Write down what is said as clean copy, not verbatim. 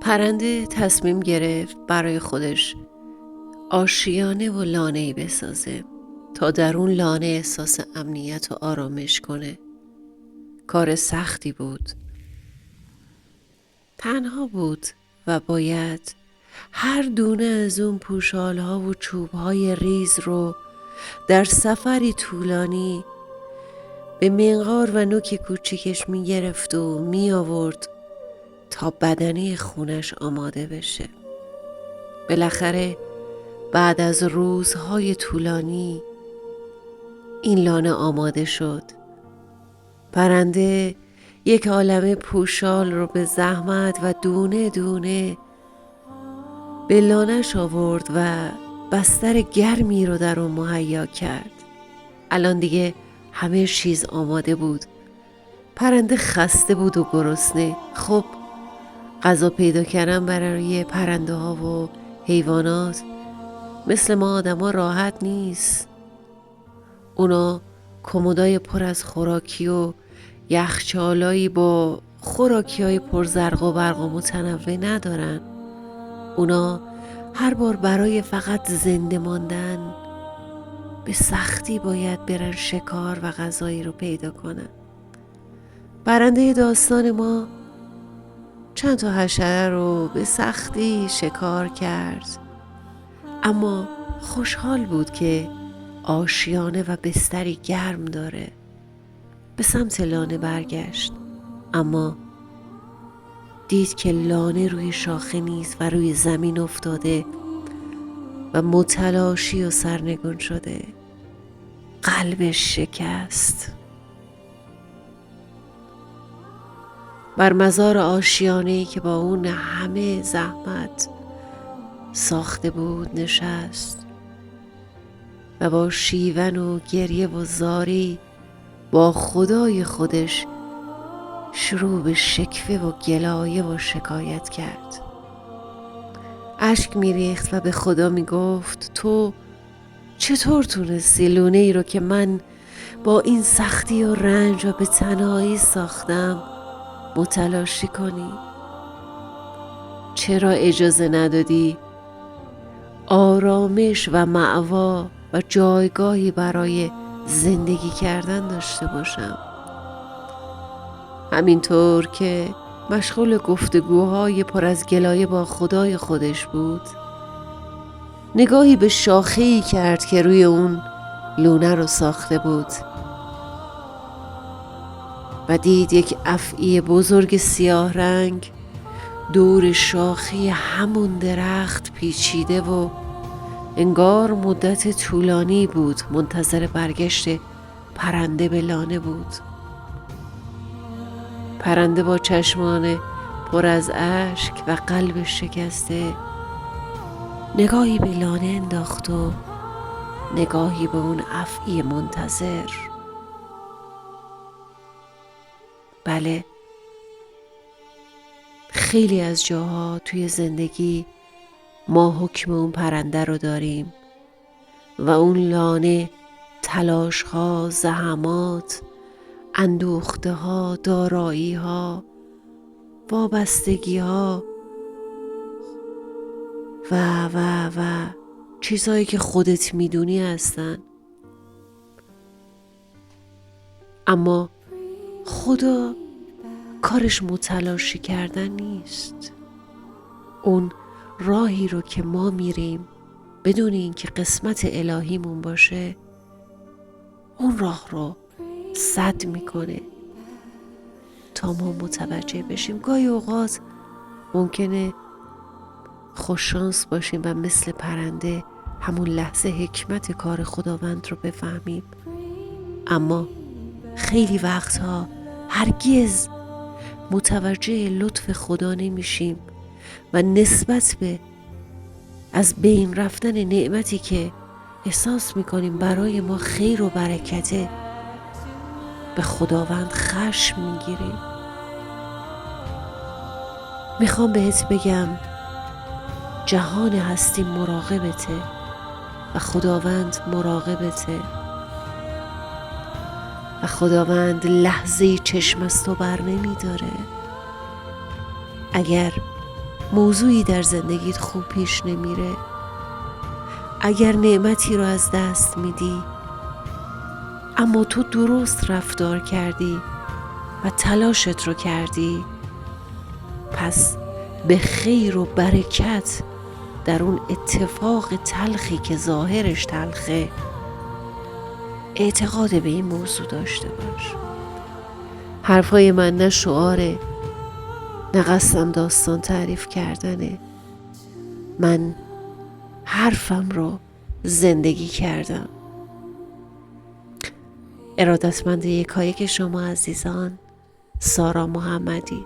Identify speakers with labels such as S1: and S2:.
S1: پرنده تصمیم گرفت برای خودش آشیانه و لانه‌ای بسازه تا در اون لانه احساس امنیت و آرامش کنه. کار سختی بود. تنها بود و باید هر دونه از اون پوشالها و چوبهای ریز رو در سفری طولانی به منقار و نوک کوچیکش می گرفت و می آورد تا بدنه خونش آماده بشه. بالاخره بعد از روزهای طولانی این لانه آماده شد. پرنده یک عالمه پوشال رو به زحمت و دونه دونه به لانه‌اش آورد و بستر گرمی رو در اون مهیا کرد. الان دیگه همه چیز آماده بود. پرنده خسته بود و گرسنه. خب غذا پیدا کردن برای پرنده ها و حیوانات مثل ما آدما راحت نیست. اونا کمدای پر از خوراکی و یخچالایی با خوراکی‌های پر زرق و برق و متنوع ندارن. اونا هر بار برای فقط زنده ماندن به سختی باید برن شکار و غذایی رو پیدا کنن. پرنده داستان ما چند تا حشره رو به سختی شکار کرد، اما خوشحال بود که آشیانه و بستری گرم داره. به سمت لانه برگشت، اما دید که لانه روی شاخه نیست و روی زمین افتاده و متلاشی و سرنگون شده. قلبش شکست. بر مزار آشیانه‌ای که با اون همه زحمت ساخته بود نشست و با شیون و گریه و زاری با خدای خودش شروع به شکوه و گلایه و شکایت کرد. اشک میریخت و به خدا میگفت تو چطور تونستی لونه ای رو که من با این سختی و رنج و به تنهایی ساختم متلاشی کنی؟ چرا اجازه ندادی آرامش و مأوا و جایگاهی برای زندگی کردن داشته باشم؟ همینطور که مشغول گفتگوهای پر از گلایه با خدای خودش بود، نگاهی به شاخه‌ای کرد که روی اون لونه رو ساخته بود و دید یک افعی بزرگ سیاه رنگ دور شاخه همون درخت پیچیده و انگار مدت طولانی بود منتظر برگشت پرنده به لانه بود. پرنده با چشمان پر از اشک و قلب شکسته نگاهی به لانه انداخت و نگاهی به اون افعی منتظر. بله، خیلی از جاها توی زندگی ما حکم اون پرنده رو داریم و اون لانه تلاش‌ها، زحمات، اندوخته‌ها، دارایی‌ها، وابستگی‌ها و چیزهایی که خودت میدونی هستن. اما خدا کارش متلاشی کردن نیست. اون راهی رو که ما میریم بدون اینکه قسمت الهیمون باشه، اون راه رو سد میکنه تا ما متوجه بشیم. گاهی اوقات ممکنه خوششانس باشیم و مثل پرنده همون لحظه حکمت کار خداوند رو بفهمیم، اما خیلی وقتها هرگز متوجه لطف خدا نمیشیم و نسبت به از بین رفتن نعمتی که احساس میکنیم برای ما خیر و برکته به خداوند خشم میگیریم. میخوام بهت بگم جهان هستی مراقبته و خداوند مراقبته و خداوند لحظه‌ای چشم از تو بر نمیداره. اگر موضوعی در زندگیت خوب پیش نمیره، اگر نعمتی رو از دست میدی اما تو درست رفتار کردی و تلاشت رو کردی، پس به خیر و برکت در اون اتفاق تلخی که ظاهرش تلخه اعتقاد به این موضوع داشته باش. حرفای من نه شعاره، نه قصدم داستان تعریف کردنه. من حرفم رو زندگی کردم. ارادتمند یکایک شما عزیزان، سارا محمدی.